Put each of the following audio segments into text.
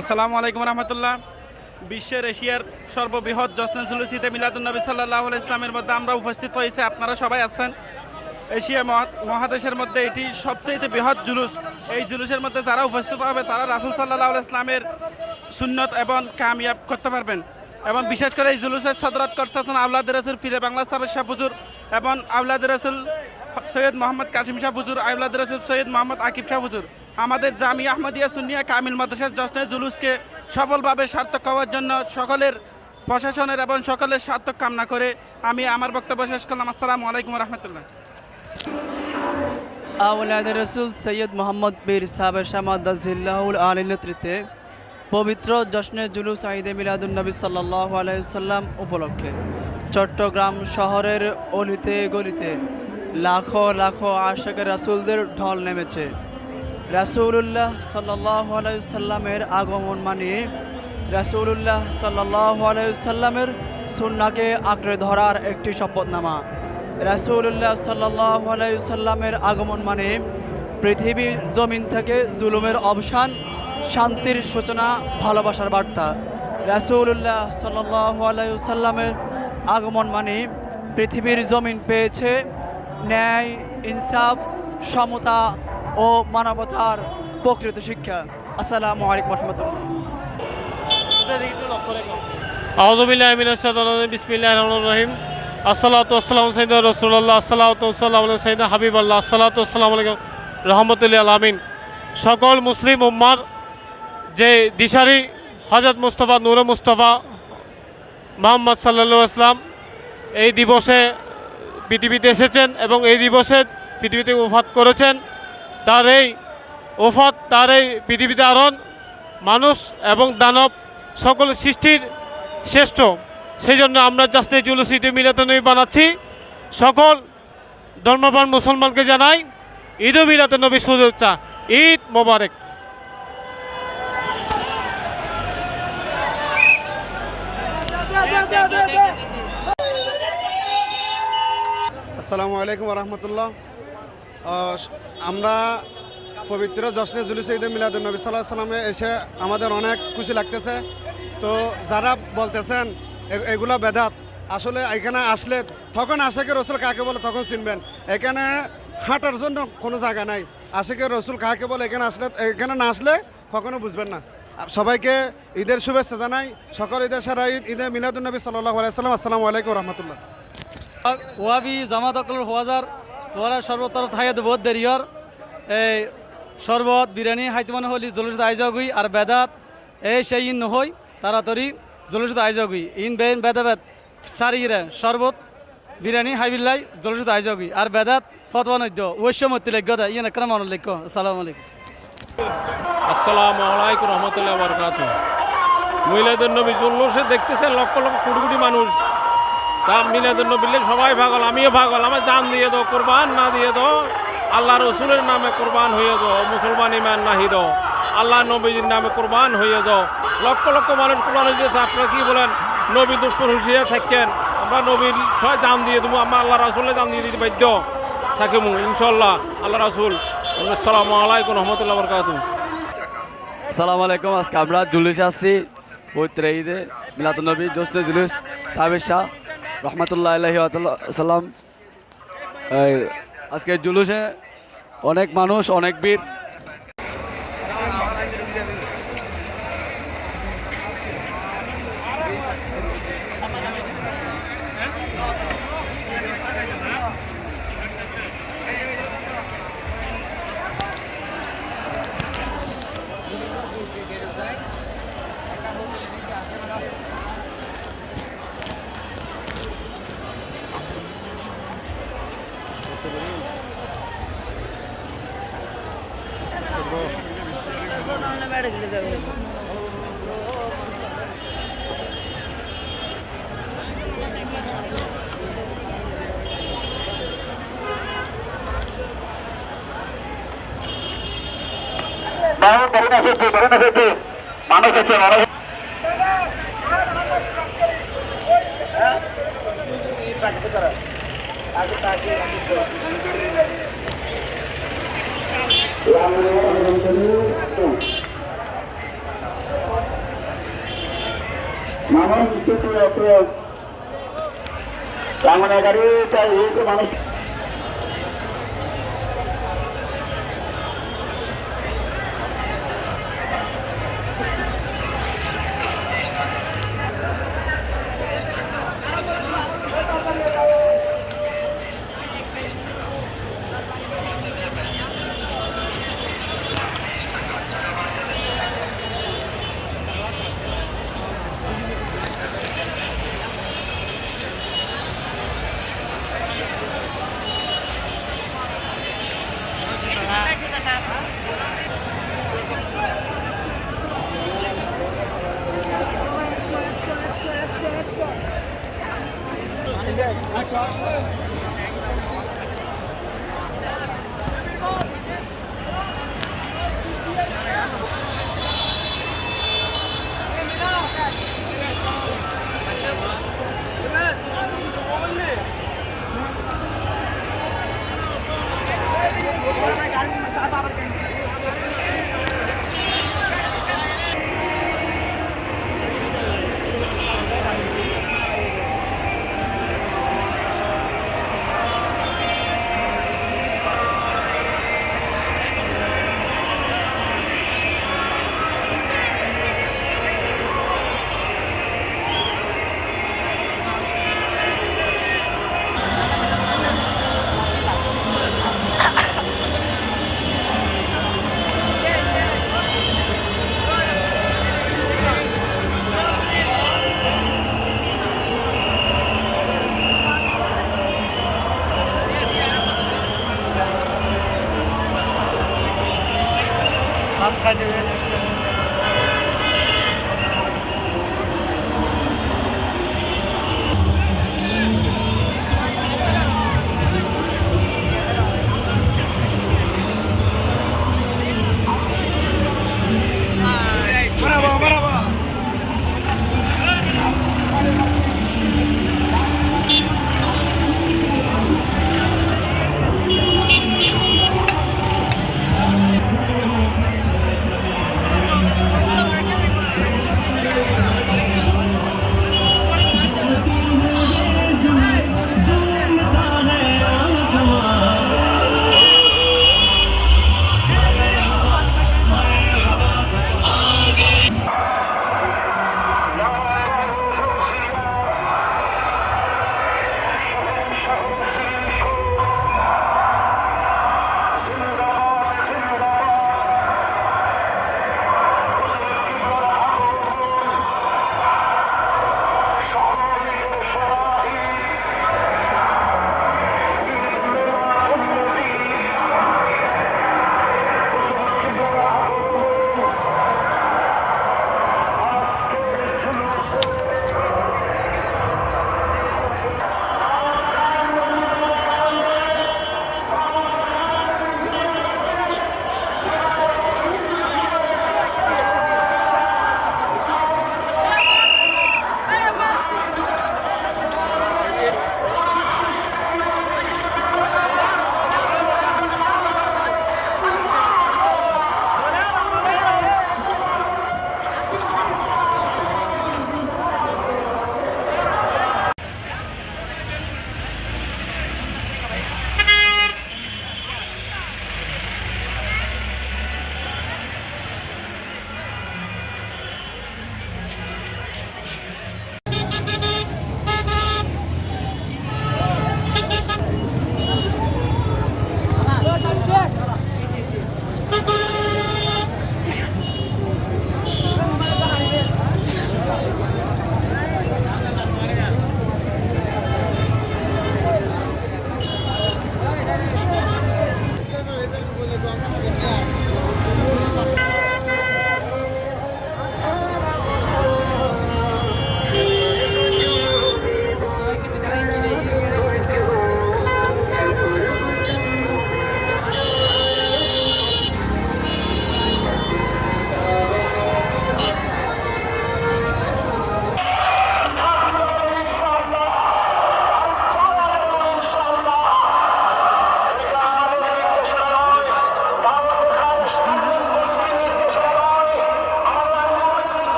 আসসালামু আলাইকুম রহমতুল্লাহ। বিশ্বের এশিয়ার সর্ববৃহৎ জশ্নে জুলুস ঈদে মিলাদুন্নবী সাল্লাল্লাহু আলাইহি ইসলামের মধ্যে আমরা উপস্থিত হয়েছি। আপনারা সবাই আছেন। এশিয়া মহাদেশের মধ্যে এটি সবচেয়ে বৃহৎ জুলুস। এই জুলুসের মধ্যে যারা উপস্থিত হবে তারা রাসূল সাল্লাল্লাহু আলাইহি ইসলামের সুন্নত এবং কামিয়াব করতে পারবেন। এবং বিশেষ করে এই জুলুসের সদরাত করতেছেন আওলাদ রাসূল ফিরে বাংলা সাহেব শাহ হুজুর এবং আওলাদ রাসূল সৈয়দ মোহাম্মদ কাসিম শাহ হুজুর, আওলাদ রাসূল সৈয়দ মোহাম্মদ আকিব শাহ হুজুর। আমাদের জামিয়া আহমদিয়া সুন্নিয়া কামিল মাদ্রাসার জশ্নে জুলুসকে সফলভাবে সার্থক হওয়ার জন্য সকলের প্রশাসনের এবং সকলের সার্থক কামনা করে আমি আমার বক্তব্য শেষ করলাম। আসসালামু আলাইকুম রহমতুল্লাহ। আওলাদ রসুল সৈয়দ মোহাম্মদ বীর সাহেবের শামাদ্দাজিল্লাহুল আলীর নেতৃত্বে পবিত্র জশ্নে জুলুস ঈদে মিলাদুন্নবী সাল্লাল্লাহু আলাইহি সাল্লাম উপলক্ষে চট্টগ্রাম শহরের অলিতে গলিতে লাখো লাখো আশিক রাসূলদের ঢল নেমেছে। রাসূলুল্লাহ সাল্লাল্লাহু আলাইহি সাল্লামের আগমন মানে রাসূলুল্লাহ সাল্লাল্লাহু আলাইহি সাল্লামের সুন্নাহকে আঁকড়ে ধরার একটি শপথনামা। রাসূলুল্লাহ সাল্লাল্লাহু আলাইহি সাল্লামের আগমন মানে পৃথিবীর জমিন থেকে জুলুমের অবসান, শান্তির সূচনা, ভালোবাসার বার্তা। রাসূলুল্লাহ সাল্লাল্লাহু আলাইহি সাল্লামের আগমন মানে পৃথিবীর জমিন পেয়েছে ন্যায়, ইনসাফ, সমতা ও মানবতার প্রকৃত শিক্ষা। আসসালামু আলাইকুম রহমতুল্লাহ। আউযু বিল্লাহি মিনাশ শাইতানির রাজিম। বিসমিল্লাহির রহমানির রহিম। আসসালাতু ওয়াসসালামু সাইয়্যিদুর রাসূলুল্লাহ, আসসালাতু ওয়াসসালামু আলা সাইয়্যিদিনা হাবিবাল্লাহ, আসসালাতু ওয়াসসালামু আলাইকুম রাহমাতুল লিল আলামিন। সকল মুসলিম উম্মার যে দিশারি হযরত মুস্তাফা নূরে মুস্তাফা মুহাম্মদ সাল্লাল্লাহু আলাইহি ওয়াসাল্লাম এই দিবসে পৃথিবীতে এসেছেন এবং এই দিবসে পৃথিবীতে ওফাত করেছেন। তার এই ওফাত, তার এই পৃথিবীতে আরোহণ মানুষ এবং দানব সকল সৃষ্টির শ্রেষ্ঠ। সেই জন্য আমরা জশ্নে জুলুস ঈদে মিলাদুন্নবী বানাচ্ছি। সকল ধর্মপ্রাণ মুসলমানকে জানাই ঈদ মিলাদুন্নবী শুভেচ্ছা। ঈদ মোবারক। আসসালামু আলাইকুম রহমতুল্লাহ। আমরা পবিত্র জশ্নে জুলুস ঈদে মিলাদুন্নবী সাল্লাল্লাহু আলাইহি সাল্লামে এসে আমাদের অনেক খুশি লাগতেছে। তো যারা বলতেছেন এগুলা বেদাত, আসলে এখানে আসলে তখন আশিকে রসুল কাকে বলে তখন চিনবেন। এখানে হাঁটার জন্য কোনো জায়গা নাই। আশিকে রসুল কাকে বলে এখানে না আসলে কখনো বুঝবেন না। সবাইকে ঈদের শুভেচ্ছা জানাই। সকল ঈদের সারা ঈদ, ঈদে মিলাদুন্নবী সাল্লাল্লাহু আলাইহি সাল্লাম। আসসালামু আলাইকুম রহমতুল্লাহ। ওয়াবি জামাত অকল হওয়াজার তোরা সর্বতর থাইয়াদ বহুত দেরিয়র এই শরবত বিরিয়ানি হাইতে মনে হলি জলুসত আইজাগুই আর বেদাত এই সেই ইন নহই তাড়াতাড়ি জলুসত আইজাগুই ইন বেন বেদাবেদ সারিরে শরবত বিরিয়ানি হাইবিল্লাই জলুসত আইজাগুই আর বেদাত ফতোয়া নদ্য ওইশ্য মতি লেগ্য ইয়ে একটা মনে লেগ্য। আসসালামু আলাইকুম। আসসালামু আলাইকুম রহমতুল্লাহ বারাকাতু। মিলাদুন্নবী জুলুসে দেখতেছেন লক্ষ লক্ষ কোটি কোটি মানুষ। তা মিলাদুন্নবীর সবাই পাগল, আমিও পাগল। আমার জান দিয়ে দাও, কোরবান না দিয়ে দাও, আল্লাহ রসুলের নামে কোরবান হয়ে যাও। মুসলমান ইমান নাহি দাও, আল্লাহ নবীজির নামে কোরবান হয়ে যাও। লক্ষ লক্ষ মানুষ কোরবান হয়ে যাচ্ছে। আপনারা কি বলেন? নবী দুশ্মন হুঁশিয়ার থাকেন, আমরা নবীর সবাই জান দিয়ে দেবো, আমরা আল্লাহ রাসুলের জান দিয়ে দিতে বাধ্য থাকিব ইনশাল্লাহ। আল্লাহ রাসুল। আসসালামু আলাইকুম রহমতুল্লাহ বরকাতুহ। আসসালামু আলাইকুম। আজকে আমরা জুলুসে আসছি পবিত্র ঈদে মিলাদুন্নবী জশ্নে জুলুস সাহেবের শাহ রহমতুল্লাহ আলাইহি সাল্লাম। আজকে জুলুসে অনেক মানুষ, অনেক বীর। মানুষ নামের স্থিতি আছে তেমন গাড়িটা মানুষ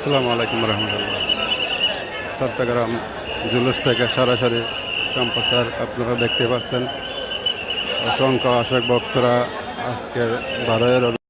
আসসালামু আলাইকুম রহমতুল্লাহ। চট্টগ্রাম জুলুস থেকে সরাসরি সম্প্রচার আপনারা দেখতে পাচ্ছেন। অসংখ্য আশাক ভক্তরা আজকে 12